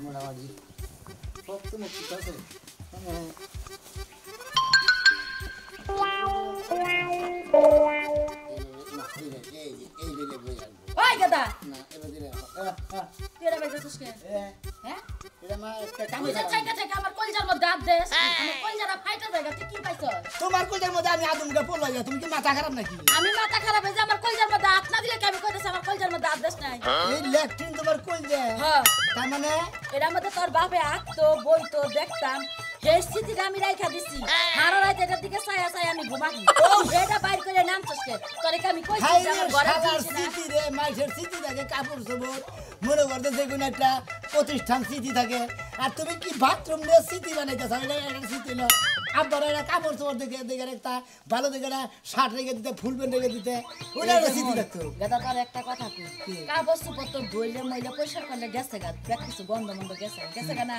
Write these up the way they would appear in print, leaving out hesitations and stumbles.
মোটামুটি ভক্ত মুক্তি আছে ওই গাদা না এবার দিলে তেরা বেজে তুসকে হ্যাঁ এটা মা একটা কাম তুই চাইকা চাইকা আমার কলজার মধ্যে হাত দেস আমার কলজারা ফাইটা জায়গা তুই কি পাইছ তোমার কলজার মধ্যে আমি আদমকে পড়লাইয়া তুমি কি মাথা খারাপ নাকি আমি মাথা খারাপ হয়ে যে আমার কলজার মধ্যে হাত না দিলে কি আমি কইতেছ আমার কলজার মধ্যে হাত দেস নাই এই ল্যাট্রিন তোমার কলজা হ্যাঁ তার মানে এর মধ্যে তোর বাপে আঁকতো বইতো দেখতাম সেই স্থিতিটা আমি রাইখা দিছি হারা রাইতে এটার দিকে ছায়া ছায়া আমি ঘুমাই এটা বাইর করে নামছস কে তোরে কি আমি কইছি যে আমার ঘরে সাদার স্মৃতি রে মাইসের স্মৃতি থাকে কাপড় চোপড় মনে করতে যে কোনো একটা প্রতিষ্ঠান স্মৃতি থাকে আর তুমি কি বাথরুম নিয়ে স্মৃতি বানাইতেছ এটা একটা স্মৃতি না আব্বার একটা কাপড় চোপড় দেখে দেখে একটা ভালো দেখে না শার্ট রেখে দিতে ফুল প্যান্ট রেখে দিতে ওটা একটা স্মৃতি থাকতো গাদা তার একটা কথা কই কাগজ পত্র ধুইলে মইলে পরিষ্কার করলে গেছে গা কিছু গন্ধ মন্দ গেছে গা না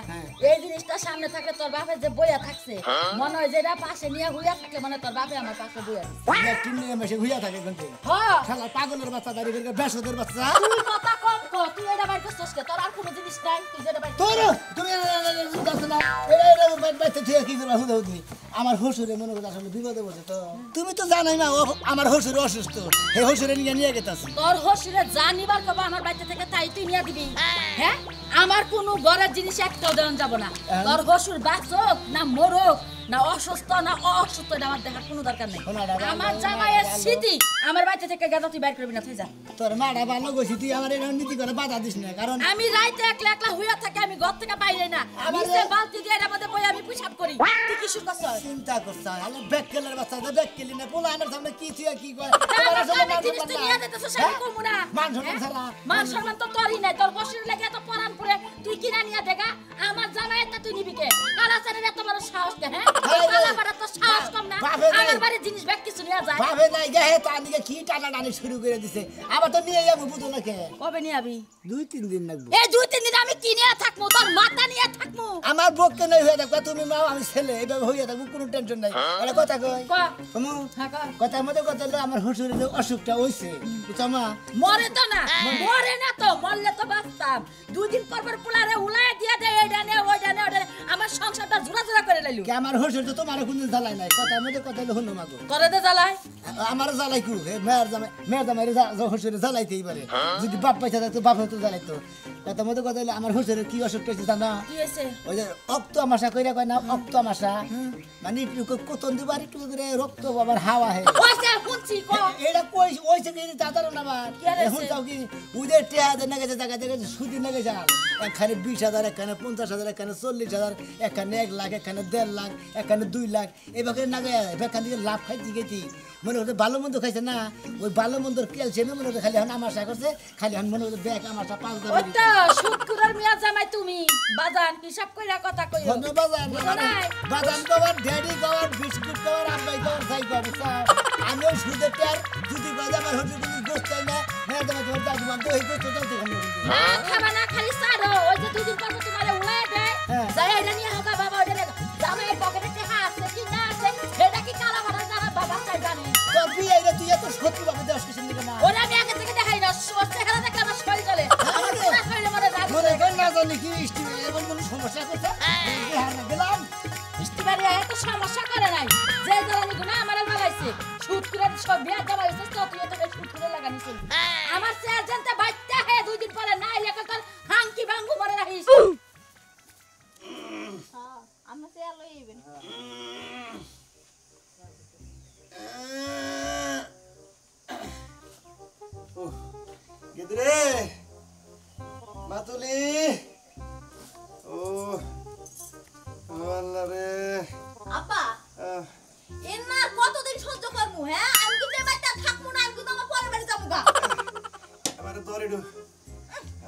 এই জিনিসটা সামনে থাকলে তোর বাপে যে বইয়া থাকছে মনে হয় যে এটা পাশে নিয়ে হুইয়া থাকলে মানে তোর বাপে আমার পাশে বইয়া ল্যাট্রিন নিয়ে মেশে ঘুরিয়া থাকে কিন্তু হ্যাঁ শালা পাগলের বাচ্চা দাঁড়িয়ে করে বেসদের বাচ্চা তুই কথা কম কর তুই এটা বাইর করছস কে তোর আর কোনো জিনিস নাই তুই যেটা বাইর তোর তুমি দেখছ না এটা বাইতে থেকে কি করবা হুদা হুদি আমার শ্বশুরে মনে করে আসলে বিপদে বসে তো তুমি তো জানাই না আমার শ্বশুর অসুস্থ এই শ্বশুরে নিয়ে গেতাছে তোর হসিরে জানিবার কবা আমার বাড়িতে থেকে তাই তুই নিয়ে দিবি হ্যাঁ আমার কোনো ঘরের জিনিস একটাও দেন যাব না তোর হসুর বাঁচক না মরক না অসুস্থ না অসুস্থ এটা আমার দেখার কোনো দরকার নেই আমার জামাইয়ের স্মৃতি আমার বাড়িতে থেকে গেদা তুই বাইর করবি না তুই যা তোর মাটা ভালো গেছি তুই আমার এরকম নীতি করে বাধা দিস না কারণ আমি রাইতে একলা একলা হইয়া থাকে আমি ঘর থেকে বাইরে না নিচে বালতি দিয়ে এর মধ্যে বই আমি পেশাব করি তুই কি শুন করছস চিন্তা করছ আলে ব্যাককেলের বাচ্চা ব্যাক কেলি না পোলা আমার সামনে কি তুই কি কয় জিনিস তুই নিয়ে দিতেছস আমি কমু না মান সম্মান ছাড়া মান সম্মান তো তোরই নাই তোর বসির লাগে এত পরান পুরে তুই কিনা নিয়া দেখা আমার জামাইটা তুই নিবি কে কালাচারের এত বড় সাহস কে হ্যাঁ কালাপাড়া তো সাহস কম না আমার বাড়ি জিনিস ব্যাগ কিছু নিয়ে যায় ভাবে নাই গে হে তার দিকে কি টানা টানি শুরু করে দিছে আবার তো নিয়ে যাবো বুঝো না কে কবে নিয়ে আবি 2-3 দিন লাগবে এই 2-3 দিন আমি কি নিয়ে থাকমু তোর মাথা নিয়ে থাকমু আমার বককে নাই হয়ে থাকবে তুমি মা আমি ছেলে এইভাবে হইয়া থাকবো কোনো টেনশন নাই এটা কথা কই ক তুমি হ্যাঁ ক কথার মধ্যে কথা হলো আমার শ্বশুরের যে অসুখটা হইছে বুঝছো মা মরে তো না মরে না তো মরলে তো বাঁচতাম 2 দিন পর পর পোলারে উলায় দিয়া দে এইডা নে ওইডা নে ওইডা আমার সংসারটা জুড়া জুড়া করে লাইলু কে আমার শ্বশুর তো তোমার কোনো জ্বালাই নাই কথার মধ্যে কথা হলো হলো মাগো তোরে দে জ্বালাই আমার জ্বালাই কু মেয়ের জামাই শ্বশুরে জ্বালাইতেই পারে যদি বাপ পয়সা থাকতো বাপ হতো জ্বালাইতো কথার মধ্যে কথা হলো আমার শ্বশুরের কি অসুখ হয়েছে জানো কি হইছে ওই যে অক্ত আমাশা কইরা কয় না অক্ত আমাশা মানে একটু কোতন দিবার একটু করে রক্ত বাবার হাওয়া হে ওইছে শুনছি ক এটা কই ওইছে কি দাদার না বা কি হইছে? এখন তাও কি উদে টিয়া দে না গেছে জায়গা দেখে সুদি না গেছে এখানে 20,000 এখানে 50,000 এখানে 40,000 এখানে 1 লাখ এখানে 1.5 লাখ এখানে 2 লাখ এবারে না গে এখান থেকে লাভ খাইছি গেছি মনে হচ্ছে ভালো মন্দ খাইছে না ওই ভালো মন্দর ক্যালসিয়াম মনে হচ্ছে খালি এখন আমাশা করছে খালি এখন মনে হচ্ছে ব্যাগ আমাশা 5,000 ওটা শুক্রবার মিয়া জামাই তুমি বাজান হিসাব কইরা কথা কইও বন্ধু বাজান বুঝো নাই? বাদাম cover daddy cover biscuit cover আব্বাই কভার সাই কভার আমিও সুদে টের যদি বাজা আমার হচ্ছে তুমি গোস্ত না হ্যাঁ তোমার তোমার দাদু বান্ধব এই গোস্ত দাও তো না খাবা না খালি সারো ওই যে 2 দিন পর পর তোমারে উলায় দে হ্যাঁ। যাই এটা নিয়ে হোকা বাবা ওটা নে জামাই পকেটে টাকা আছে কি না আছে এটা কি কালা মারা যারা বাবা চাই জানে তোর বিয়ে এটা তুই এত সত্যি ভাবে দেওয়াস কিছু নিবে না ওরা আমি আগে থেকে দেখাই না সোচে খেলা দেখলে আমার শরীর চলে আমার পুরা শরীরে মরে রাগ মনে কর না জানি কি ইষ্টি এমন কোনো সমস্যা করছে বিহার না গেলাম ইস্তিবারে এত সমস্যা করে নাই যে জ্বালানি গুনা আমার লাগাইছে শুট করে সব বিয়া জামাই হইছে তো তুই তো শুট করে লাগানিস আমার স্যার জানতে বাইতে হে 2 দিন পরে না এলে তোর হাঙ্কি ভাঙ্গু মরে রাখিস হ্যাঁ আমরা স্যার লইবেন গেদরে মাতুলি ও আল্লাহ রে আপা এন্না কতদিন সহ্য করমু হ্যাঁ আমি কি যে বাইটা থাকমু না আমি তো আমার পরে বাড়ি যামু গা আমারে ধর এডু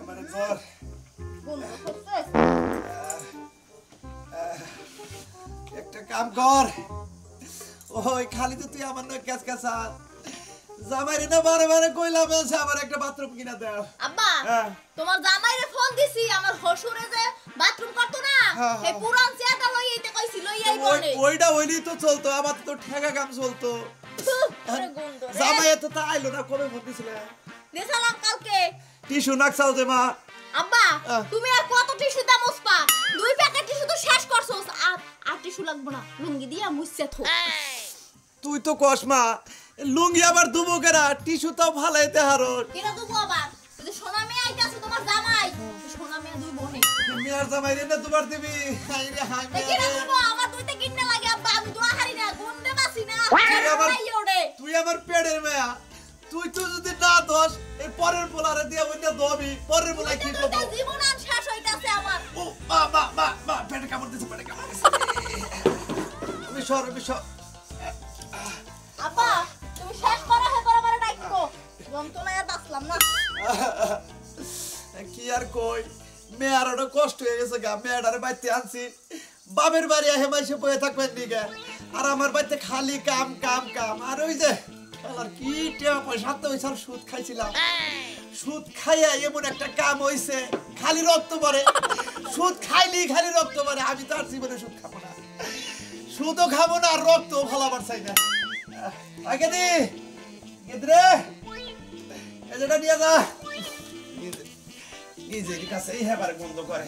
আমারে ধর বন্ধ করছে একটা কাম কর ওই খালি তো তুই আমার না ক্যাচ ক্যাচা জামাইরে না বারে বারে কইলাম আছে আমার একটা বাথরুম কিনা দাও আব্বা হ্যাঁ তোমার জামাইরে ফোন দিছি আমার হসুরে যে বাথরুম করতো না হ্যাঁ, এই হ্যাঁ। পুরান চেয়ারটা লইতে কইছিল এই বনে ওইটা হইলি তো চলতো আমার তো ঠেকা কাম চলতো জামাই এত তা আইলো না কবে ফোন দিছিলে দিছিলাম কালকে। টিস্যু নাকসাও দে মা আব্বা তুমি আর কত টিস্যু দাম মুছবা? 2 প্যাকেট টিস্যু তো শেষ করছস। আর টিস্যু লাগবে না, লুঙ্গি দিয়া মুছছে থো। তুই তো কস মা লুঙ্গি আবার দুবো কেরা টিস্যু তাও ভালাইতে হারো কেন দুবো আবার? যদি সোনা মেয়ে আইতাছে তোমার জামাই, সোনা মেয়ে দুই বোনে। মেয়ার জামাই রে না দুবার দিবি হাই রে হাই কেন দুবো? আমার দুইটা কিন্না লাগে আব্বা, আমি দোয়া হারি না, গুন্ডে বাসি না। তুই আমার পেড়ের মেয়া তুই তো যদি না দোস এই পরের পোলারে দিয়ে বইনা দবি পরের পোলা কি করব জীবন আর শেষ হইতাছে আমার। ও মা পেটে কামড় দিছে পেটে কামড় দিছে আমি সর আব্বা তুমি শেষ করা হে বরাবর ডাকবো, যন্ত্রণা আর বাঁচলাম না। কি আর কই মেয়ার ওটা কষ্ট হয়ে গেছে গা মেয়াটারে বাইতে আনছি বাবের বাড়ি আহে মাইসে বয়ে থাকবেন নিগে আর আমার বাড়িতে খালি কাম কাম কাম আর ওই যে আর কি টিয়া পয়সা তো ওই সব সুদ খাইছিলাম সুদ খাইয়া এমন একটা কাম হইছে খালি রক্ত পড়ে সুদ খাইলি খালি রক্ত পড়ে আমি তো আর জীবনে সুদ খাবো না সুদও খাবো না আর রক্তও ভালাবার চাই না আগে দি গেদরে এজটা নিয়ে যা নিজের কাছে এই হেবার গন্ধ করে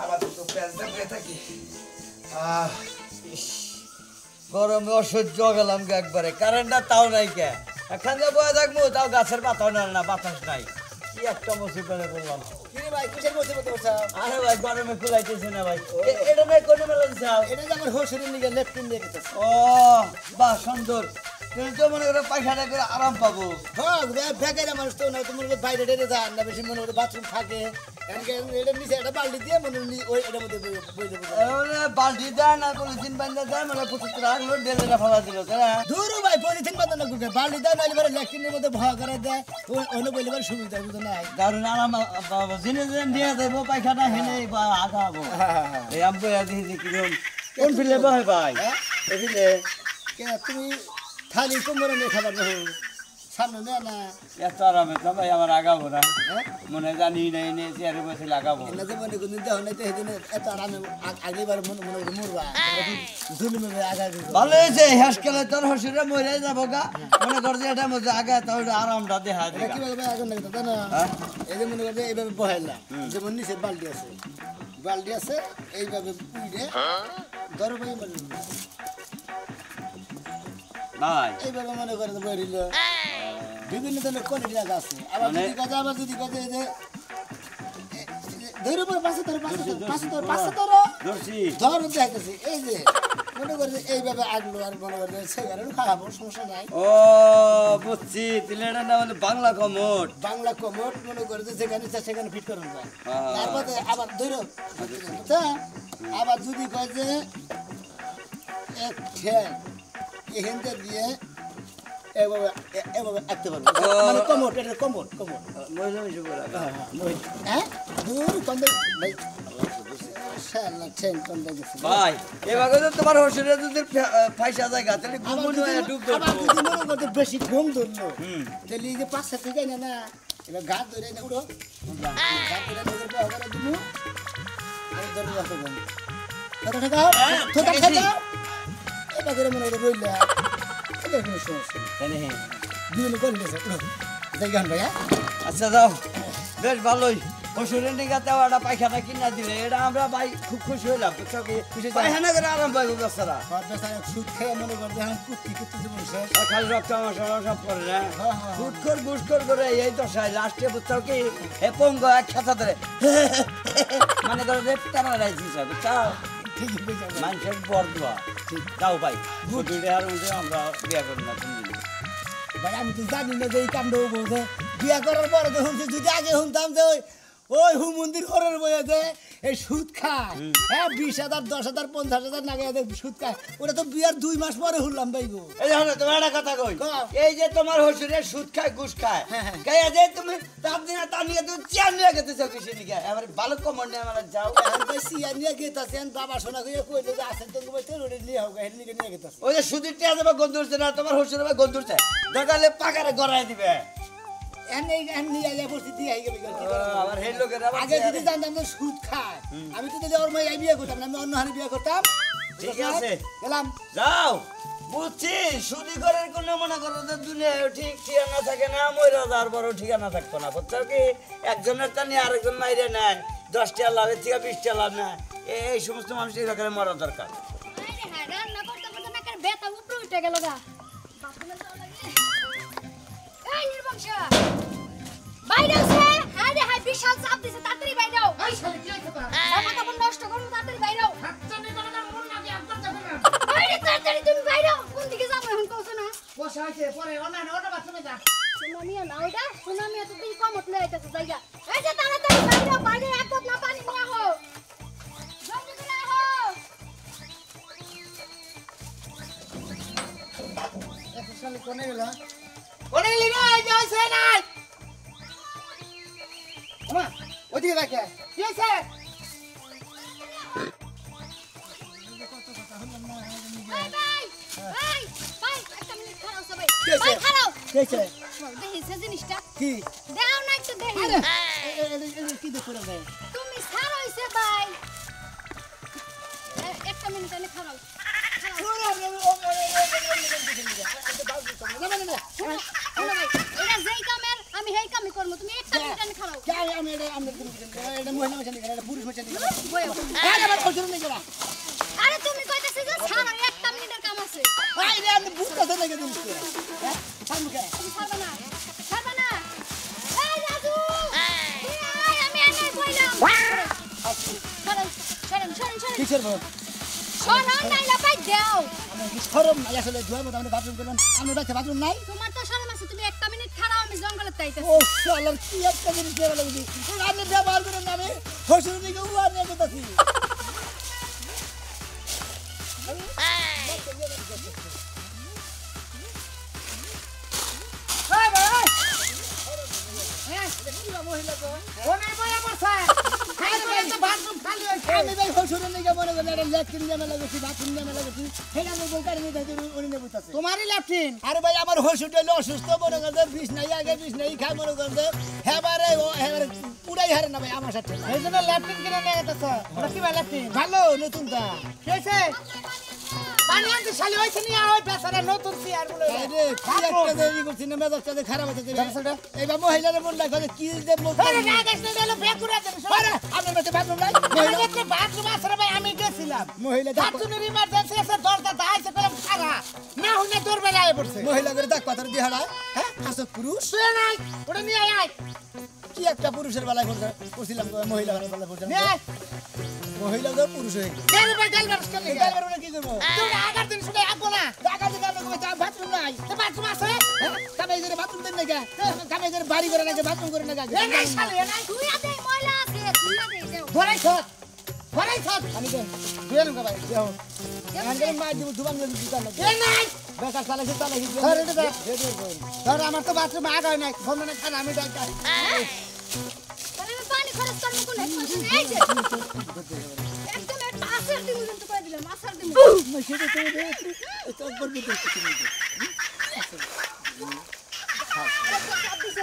আবার তো প্যাঁচটা পেয়ে থাকি গরমে অসহ্য গেলাম গে একবারে কারেন্টটা তাও নাই কে এখান থেকে বয়ে থাকবো তাও গাছের পাতাও না না বাতাস নাই কি একটা মুসিবতে বললাম কিরে ভাই কিসের মুসিবত করছাও? আরে ভাই গরমে কুলাইতেছে না ভাই এটা নাই কোনে মেলা দিছাও এটা যে আমার হোসেনের নিগে লেফট ইন্ডিয়া গেছে। ও বাহ সুন্দর তুমি তো মনে করে পায়খানা করে আরাম পাবো হ্যাঁ বেকার মানুষ তো না তোমার বাইরে টেরে যান না বেশি মনে করে বাথরুম থাকে এটা নিচে একটা বালতি দিয়ে মনে ওই এটার মধ্যে বই দেবো মানে বালতি দেয় না পলিথিন বান্ধা দেয় মানে প্রচুর রাখলো ডেলে ফালা দিল তাই না ধরু ভাই পলিথিন বাঁধা না গুকে বালতি দেয় নাইলে পরে ল্যাট্রিনের মধ্যে ভয় করে দেয় অন্য বইলে পরে সুবিধা বুঝো নাই দারুণ আরাম জিনিস দিয়ে দেবো পায়খানা হেনে বা আগাবো এই আমি বইয়া দিয়েছি কিরম কোন ফিলে ভাই ভাই এফিলে কেন তুমি খালি কোমরে নিয়ে খাবার দেবো সামনে নেয় না এত আরামে তো ভাই আমার আগাবো না মনে জানি নাই নে চেয়ারে বসে লাগাবো না যে মনে কোনদিন দেহ নাই তো সেদিন এত আরামে আগেবার মনে মনে করে মরবা জুলুমে আগা ভালো হয়েছে হাসকালে তোর হসুরে মরে যাবো গা মনে কর যে এটা মধ্যে আগে তাহলে আরামটা দেখা এটা দিবা কিভাবে আগুন লাগে তা না এই যে মনে করছে এইভাবে বহাইলা যেমন নিচে বালতি আছে এইভাবে পুইরে ধরো ভাই ভাই এইভাবে মনে করে বহিল বিভিন্ন ধরনের কোয়ালিটি রাখা আছে আবার যদি কাজে এই যে ধরে পরে পাশে ধরো দর্শি ধরো দেখাইতেছি এই যে মনে করে যে এইভাবে আগলো আর মনে করে সেগারেও খাওয়াবো সমস্যা নাই ও বুঝছি তিলেটা না মানে বাংলা কমোট বাংলা কমোট মনে করে যে যেখানে ইচ্ছা সেখানে ফিট করানো যায় তারপরে আবার ধরো আবার যদি কয় যে এক ঠ্যাং এখানটা দিয়ে এভাবে আঁকতে পারবো মানে কমোট এটা কমোট মহিলা মিশে পড়া হ্যাঁ দূর কন্দে ভাই শালা ঠ্যাং কন্দে গেছে ভাই এবার তো তোমার হসুরে যদি পয়সা জায়গা তাহলে ঘুমন হয়ে ডুব আবার দেবো যদি মনে করতে বেশি ঘুম ধরলো তাহলে এই যে 5 থেকে যায় না এবার ঘাট ধরে না উড়ো ঘাট ধরে নজর পাওয়া করে দিমু আর ধরে রাখো ঘুম কত টাকা তোটা খাও এটা করে মনে করে রইলা এটা কোনো সমস্যা জানি বিভিন্ন করে দিয়েছে উড়ো দেখেন ভাইয়া আচ্ছা যাও বেশ ভালোই হসুরের নিগাতে একটা পায়খানা কিনা দিলে এটা আমরা ভাই খুব খুশি হইলাম বুঝছো কি পায়খানা করে আরাম পাইবো বেচারা বেচারা সুদ খেয়ে মনে করে দেখেন কুত্তি জীবন শেষ আর খালি রক্ত মশলা সব করে না হ্যাঁ। গুটখোর গুসখোর করে এই দশায় লাস্টে বুঝছো কি হে পঙ্গ এক খাতা ধরে মানে ধরো রেপ টানা রাইছিস বুঝছো ঠিকই বুঝা মানুষের বরদোয়া যাও ভাই গুটুরে আর মধ্যে আমরা বিয়ে করি না তুমি ভাই আমি তো জানি না যে এই কামটা হবো যে বিয়া করার পরে তো শুনছি যদি আগে শুনতাম যে ওই মন্দির ঘরের বইয়ে যে এই সুদ খায় হ্যাঁ 20,000 10,000 50,000 নাগে সুদ খায় ওটা তো বিয়ার 2 মাস পরে শুনলাম ভাইগো এই দেখো তোমার একটা কথা কই কও। এই যে তোমার হসুরের সুদ খায় ঘুষ খায় হ্যাঁ। গায়া যে তুমি তার দিন তার নিয়ে তুমি চেয়ার নিয়ে গেতেছো কিসে নিয়ে এবার ভালো কমন নিয়ে আমরা যাও এখন তো সিয়া নিয়ে গেতাছেন বাবা শোনা কইয়া কইলো যে আসেন তো বইতে রোডে নিয়ে হোক এর নিয়ে গেতাছে ওই যে সুদের টিয়া দেবে গন্ধ উঠছে না তোমার হসুর হবে গন্ধ উঠছে দরকারে পাকারে গড়াই দিবে এন নিয়ে আইয়া বসে দিয়ে আই গেবে আবার হে লোকের আবার আগে যদি জানতাম যে সুদ খায় আমি তো যদি ওর মাই বিয়ে করতাম না আমি অন্য হানি বিয়ে করতাম ঠিক আছে গেলাম। যাও বুঝছি সুদি করার কোনো মনে করো যে দুনিয়ায় ঠিক ঠিকানা থাকে না ময়রা যাওয়ার পরও ঠিকানা থাকতো না বুঝছো কি একজনের তা নিয়ে আরেকজন মাইরে নেয় 10 টাকা লাভের থেকে 20 টাকা লাভ নেয় এই সমস্ত মানুষ এই ব্যাপারে মরা দরকার রান্না করতে করতে নাকের ব্যথা উপরে উঠে গেল গা বাথরুমে যাওয়া লাগে এই নির্বংশ বাইরে আছে হায় রে হায় বিশাল চাপ দিছে তাড়াতাড়ি বাইরে আও এই শালা কি হইছে তোরা জামা কাপড় নষ্ট করুন তাড়াতাড়ি বাইরে আও হাতছানি করে না মন না দিয়ে একবার যাবে না বাইরে তাড়াতাড়ি তুমি বাইরে আও কোন দিকে যাবো এখন কওছ না বসা হইছে পরে ওটা বাথরুমে যা। সুনামিয়া না ওইটা সুনামিয়া তো তুই কম উঠলে আইতাছে জায়গা এই যে তাড়াতাড়ি বাইরে আও বাইরে এক বোতল পানি নিয়ে আও জলদি করে আও শালি কোনে গেল? কোনে গেলি রে? এই যে হইছে নাই। ওমা, ওদিকে দেখে। কি হইছে? ভাই ভাই ভাই ভাই একটা মিনিট খারাও সবাই কি হইছে? ভাই খারাও কি হইছে? দেখিস জিনিসটা কি? দাও না একটু দেখি আরে, কি দেখো রে? তুমি সার হইছে ভাই একটা মিনিট এনে খারাও এটা যেই কামের আমি সেই কামই করবো তুমি একটা মিনিট এনে খারাও আরে তুমি কইতাছ যে সার একটা মিনিটের কাম আছে তুমি ছাড়বে না ছাড়বে না এই রাজু এই আমি এনে কইলাম সরেন সরেন সরেন সরেন কিসের ভয়? সরেন নাইলা পাই দাও আমার কি শরম নাই আসলে ধোয়ার মতো আমি বাথরুম করলাম আমি বাচ্চা বাথরুম নাই। তোমার তো শরম আছে তুমি একটা মিনিট খারাও আমি জঙ্গলে তাইতাছি ও শালার কি একটা জিনিস দেওয়া লাগবে আমি ব্যবহার করেন না আমি শ্বশুর দিকে উয়ার নিয়ে যেতেছি। আমি ভাই শ্বশুরের নিকে মনে করি একটা ল্যাট্রিন জামা লাগাচ্ছি বাথরুম জামা লাগাচ্ছি সেটা আমি বউ কারে নিতে উনি নেবো তোমারই ল্যাট্রিন। আরে ভাই আমার শ্বশুরটা হলো অসুস্থ মনে করতে বিষ নাই আগে বিষ নাই খাই মনে করতে হেবারে পুরাই হারে না ভাই আমার সাথে এই জন্য ল্যাট্রিন কিনে নিয়ে গেছে কি ভাই ল্যাট্রিন ভালো নতুনটা কেছে পানি আনতে শালি হইছে নি ওই বেচারা নতুন চেয়ার গুলো আরে কি একটা দেরি করছিস না মেজাজটা খারাপ হচ্ছে এইবার মহিলার মন লাগে কি যে বলতে আরে না দেখছ না বেকুরা দেব আরে আমার কাছে বাথরুম নাই মহিলাকে বাথরুম আছে রে ভাই আমি গেছিলাম মহিলা বাথরুমের ইমার্জেন্সি আছে দরজা দাইছে কলম খারা না হইনা দূর বেলায় পড়ছে মহিলা করে ডাক পাথর দিহাড়া হ্যাঁ আসো পুরুষ নাই ওটা নিয়ে আয় কি একটা পুরুষের বেলায় করছিলাম মহিলা বেলায় করছিলাম মহিলা তো পুরুষ হয়ে গেল কেন ভাই গালবার করলে গালবার বলে কি করব তুমি আগার দিন শুনে আগো না আগার দিন আমি কই বাথরুম নাই তো বাথরুম আছে কামে যে বাথরুম দেন না কামে যে বাড়ি করে না বাথরুম করে না এই শালি নাই তুই আদে ময়লা আছে তুই আদে দেও ধরাই থাক আমি দেন দুয়েল গা ভাই দেও আঙ্গেল মা দিব দুবান দিতা না এ নাই বেকার চালাইছে ধরে দে ধর আমার তো বাথরুম আগা নাই ফোন না খানা আমি ডাক তাহলে আমি পানি খরচ করব কোন এই যে একদম একটা আসার দিমু কিন্তু কই দিলাম আসার দিমু সেটা তো দে তো করবে তো তুমি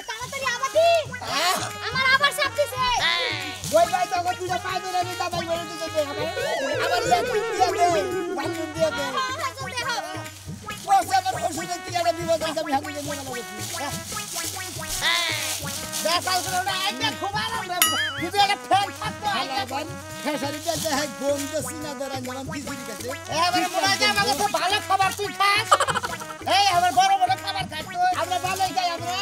তাড়াতাড়ি আবাদি আমার আবার চাপ দিছে ওই ভাই তো তুই পাই ধরে আমি দাবাই বলে দিতে আবার ল্যাট্রিন দিয়ে দে বাথরুম দিয়ে দে বসে আমার ওষুধের কি একটা বিপদ আছে আমি হাতে নিয়ে গেলাম দেখাল করে না একটা খুব আরাম রে যদি একটা ফ্যান থাকতো আলাবান ফ্যাশারি দিতে হয় গম তো সিনা ধরা নাম খিচুড়ি কাছে এবারে মনে হয় আমাকে তো ভালো খাবার তুই খাস এই আমার বড় বড় খাবার খাস তুই আমরা ভালোই খাই আমরা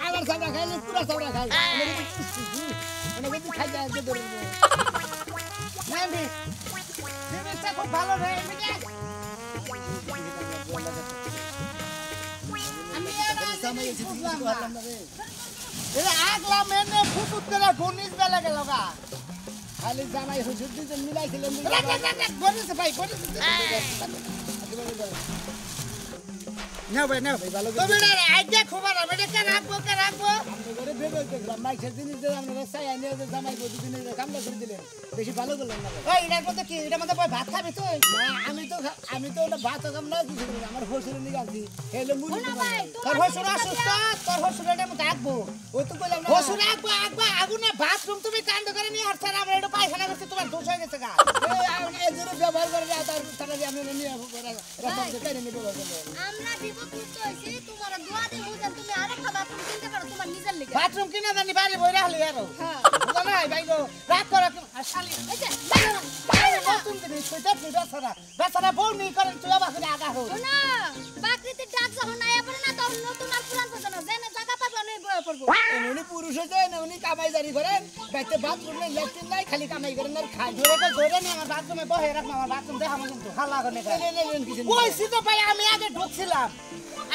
আমার সামনে খাইলে পুরো সামনে খাই মানে কিন্তু খাই যায় যে ধরে নামি জিনিসটা খুব ভালো রে আমি সময় এসে বুঝলাম না রে এরা আগলা মেনে ফুটুত করে গনিস বেলা গেল গা খালি জানাই হুজুর দিন মিলাইছিলেন গনিস ভাই গনিস নাও ভাই নাও ভালো তুমি না আইডিয়া খবর আমি কে রাখবো আমরা করে বের দেখলাম মাইসের জিনিস দিয়ে আমরা চাই আনিয়ে জামাই বউ দুদিনে কামলা করে দিলেন বেশি ভালো করলেন না ওই এটার মধ্যে কি এটার মধ্যে ভাত খাবি তুই না আমি তো ওটা ভাত কাম না কিছু করি না। আমার হোসের নিয়ে আনছি হেলে মুড়ি শোনো ভাই তোর হসুর অসুস্থ তোর হসুর এটা আমি রাখবো ও তো বললাম না হসুর রাখবো আগুনে বাথরুম তুমি কাণ্ড করে নিয়ে আসছে না আমরা এটা পায়খানা করছি তোমার দোষ হয়ে গেছে গা এই জন্য ব্যবহার করে তারা আমি নিয়ে রাস্তা কেটে নিয়ে ব্যবহার করবো আমরা বিপদগ্রস্ত হইছি তোমার দোয়া দেবো যেন তুমি আরেকটা বাথরুম কিনতে পারো তোমার নিজের লিগে বাথরুম কিনা জানি বাড়ি বই রাখলি আরো হ্যাঁ বুঝলো না ভাই গো রাত করে আর শালি এই যে নতুন জিনিস তুই দেখবি বেচারা বউ নেই করেন তুই আবার করে আগা হোক শোনো বাকরিতে ডাক যখন আয়া পড়ে না তখন নতুন আর পুরান পড়তো না জেনে জায়গা পাবো আমি বয়ে পড়বো উনি পুরুষ হয়েছে না উনি কামাই জারি করেন বাইতে বাথরুম নেই ল্যাট্রিন নাই খালি কামাই করেন আর খাই ধরে নি আমার বাথরুমে বহে রাখ আমার বাথরুম দেখাবো কিন্তু হাল্লা করে কইছি তো ভাই আমি আগে ঢুকছিলাম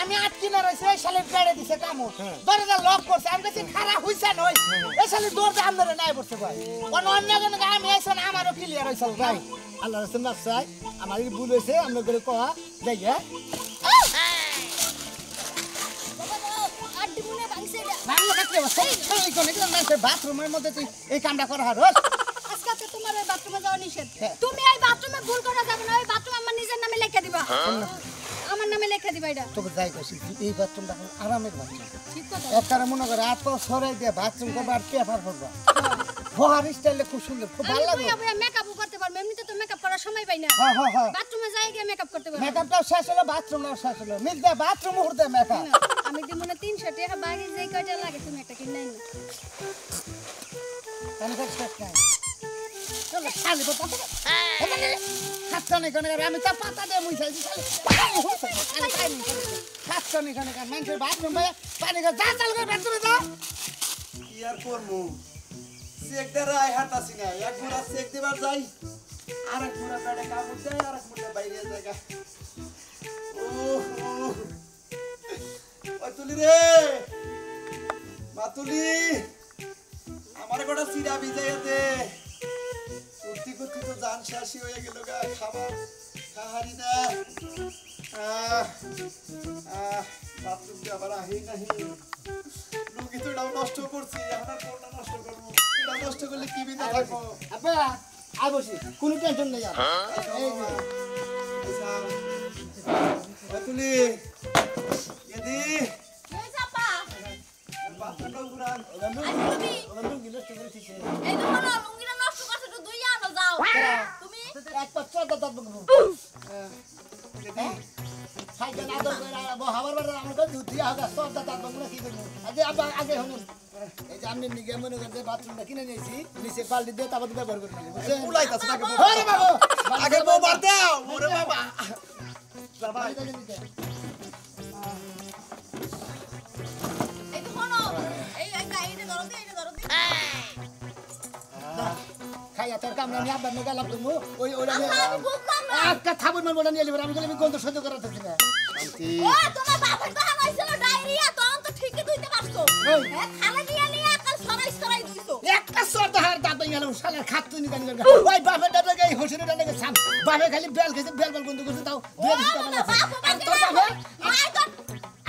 আমি আটকিনা রয়েছে এই শালি বেড়ে দিছে কামো দরজা লক করছে আমি কাছে খারাপ হইছে নই এই শালি দরজা আমরে নাই পড়ছে ভাই কোন অন্য কোন আমি আইছ না আমারও ক্লিয়ার হইছে ভাই আল্লাহ রাসূল নাফসাই আমার ভুল হয়েছে আমরা করে কয়া যাই হ্যাঁ আড্ডি মনে ভাঙছে এটা বাংলা কাটলে সেই কোন একদম না বাথরুমের মধ্যে তুই এই কামটা করা হারস আজকে তো তোমার ওই বাথরুমে যাওয়া নিষেধ তুমি এই বাথরুমে ভুল করা যাবে না ওই বাথরুম আমার নিজের নামে লিখে দিবা আমার নামে লিখে দিবা এটা তোকে যাই কইছি এই বাথরুমটা আরামের বাথরুম ঠিক কথা একটারে মনে করে এত সরাই দিয়ে বাথরুম করবো আর পেপার করবো ফোহার স্টাইলে খুব সুন্দর খুব ভালো আমি লাগে বইয়া মেকআপ করতে পারবো এমনিতে তো মেকআপ করার সময় পাই না হ্যাঁ হ্যাঁ হ্যাঁ বাথরুমে যাই গিয়ে মেকআপ করতে পারবো মেকআপটাও শেষ হলো বাথরুমটাও শেষ হলো মিলতে বাথরুম উঠতে মেকআপ আমি দিব না 300 টাকা বাইরে যেই কয়টা লাগে তুমি একটা কিনে নাও আমি তো শেষ নাই চলো খালি তো পাতা খাচ্ছ না কেন আমি তো পাতা দিয়ে মুছাইছি খাচ্ছ না কেন মানুষের বাথরুম পানি যা চাল করে বাথরুমে যা কি আর করবো চেক দেয় হাঁটাছি না এক মুড়া চেক দিবার যাই আর এক মুড়া পেটে কামড় দেয় আর এক মুড়া বাইরে জায়গা ওই তুলি রে মাতুলি আমার গোটা সিরা ভিজাইয়া দে কুর্তি কুর্তি তো জান শেষই হয়ে গেল গা খাবার খাহারি না বাথরুম দিয়ে আবার আহি নাহি লুঙ্গি তো এটাও নষ্ট করছি এখন আর কোনটা নষ্ট করবো এটা নষ্ট করলে কি বিনা থাকবো আপা আই বসি কোনো টেনশন নেই আর এই তুলি এদি এই চাপা বাথরুমটা ঘুরান লুঙ্গি নষ্ট করে দিছে এই তো হলো লুঙ্গিটা নষ্ট করছে তো দুই আনো যাও তুমি এক পাঁচ চোদ্দ তারপর সাইকেল আদর করে হাওয়ার বাড়ি আমাকে দুধ হবে চোদ্দ তারপর কি করবো আগে আগে শুনুন এই যে আমি নিগে মনে করতে বাথরুমটা কিনে নিয়েছি নিচে পাল্টি দিয়ে তারপর ব্যবহার করে নিয়েছি বুঝছেন উলাইতাছে নাকি আরে বাবা আগে বউ বার দাও ওরে বাবা বাবা এই তো হলো এইটা ধরো দে খাইয়া তোর কামনা নিয়ে আবার নিয়ে গেলাম তুমি ওই ওরা আমি বুঝলাম না একটা থাবুর মান বলে নিয়ে এলি আমি গেলে আমি গন্ধ সহ্য করা থাকছি না ও তোমার বাপের তো হানাইছিল ডায়রিয়া তখন তো ঠিকই ধুইতে পারছো হ্যাঁ খালা দিয়া নিয়ে আকাল সরাই দিছো একটা সর্দ হার দাঁত গেল শালা খাচ্ছ নি গান ওই বাপের দাদা গাই হোসেনের দাদা গাই সাম বাপে খালি বেল খেতে বেল বন্ধ করতে তাও দুই দিতে পারলা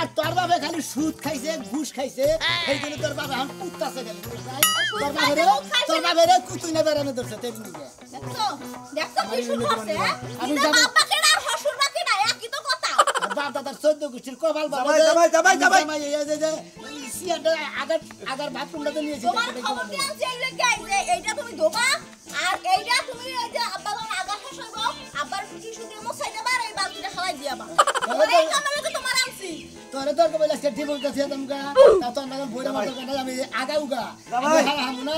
আর তোর বাপে খালি সুদ খাইছে ঘুষ খাইছে এই জন্য তোর বাবা এখন কুত্তাছে গেল তোর বাপের কুতুই না বেড়ানো ধরছে তেমনি দেখছো কি শুরু করছে আমি বাবাকে আর হসুর বাকি না একই তো কথা বাপ দাদার 14 গোষ্ঠীর কপাল বাবা জামাই এই যে সিয়াটা আগার বাথরুমটাতে নিয়েছি তোমার খবর কি আছে এই যে এইটা তুমি ধোকা আর এইটা তুমি এই যে আব্বা যখন আগা শেষ হইব আব্বার কিছু দিয়ে মশাইতে পারে এই বালতিটা খাওয়াই দিয়াবা এই কামড়ে তো তোমার আনছি তোরে তোর কবে লাগছে ঠিক বলতেছি তোমরা তা তো না বইরা মাথা কাটা আমি আগা উগা আমি না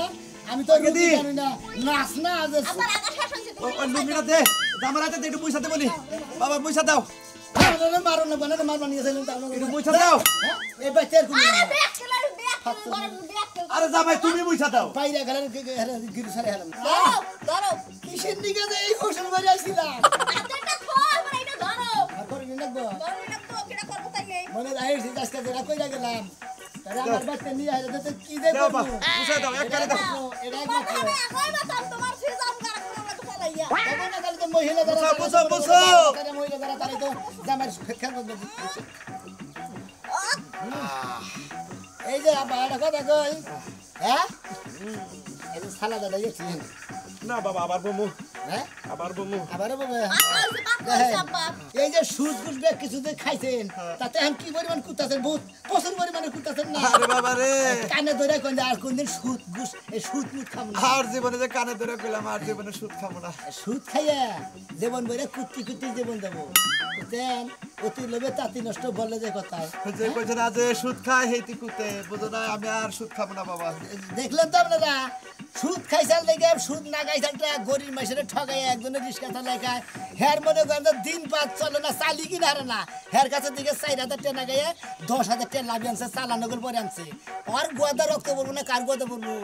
আমি তো গদি জানি না নাচ না আজ আব্বার আগা শেষ হইছে ওই লুঙ্গিটা দে জামার হাতে একটু পয়সা দে বলি বাবা পয়সা দাও মারো না বানা মারবা নিয়ে যাইলেন তাও একটু পয়সা দাও এই বাইতের কোন আরে ব্যাগ খেলা আরে জামাই তুমি পয়সা দাও বাইরে গেলেন গিরু সারে হেলাম ধরো কিসের দিকে যে এই হোসেন বাড়ি আইছিলাম হাতেরটা ধর মানে এটা ধরো আর করে নিয়ে লাগবো ধরো এটা তো কিটা করব তাই নেই মনে রাইছি আজকে যেটা কইরা গেলাম তারে আমার বাচ্চা নিয়ে আইলে তো কি দে দাও করব পয়সা দাও এক করে দাও এটা এক তোমার মাত্র আমি আগাই বাতাম তোমার সিজাম করা আমরা তো চালাইয়া দেখো না কাল তো মহিলা যারা বুঝো মহিলা যারা তারাই তো জামার খেয়াল করবে এই যে আবার একটা কথা কই হ্যাঁ এই যে সালাদা দেখছি না বাবা আবার বমু হ্যাঁ আবার বমু আবারও বলবে হইছে আব্বা এই যে সুদ ঘুষ ব্যাগ কিছু যে খাইছেন তাতে এখন কি পরিমাণ কুতাছেন বহুত প্রচুর পরিমাণে কুতাছেন না আরে বাবা রে কানে ধরে কোন আর কোনদিন সুদ ঘুষ এই সুদ মুখ খাবো না আর জীবনে যে কানে ধরে কইলাম আর জীবনে সুদ খাবো না সুদ খাইয়া জীবন বইরে কুত্তি কুত্তি জীবন দেবো বুঝছেন অতি লোভে তাঁতি নষ্ট বলে যে কথায় যে কইছে না যে সুদ খায় হেইতি কুতে বুঝো না আমি আর সুদ খাবো না বাবা দেখলেন তো আপনারা সুদ খাইছাল দেখে সুদ না খাইছাল গরিব মাসের ঠগাই একজনের রিক্সা চালায় হের মনে করেন যে দিন পাঁচ চলে না চালি কিনা হারে না হের কাছে দিকে 4,000 টাকা গায়ে 10,000 টাকা লাভি আনছে চালানো পরে আনছে আর গোয়াদা রক্ত পড়বো না কার গোয়াদা পড়বো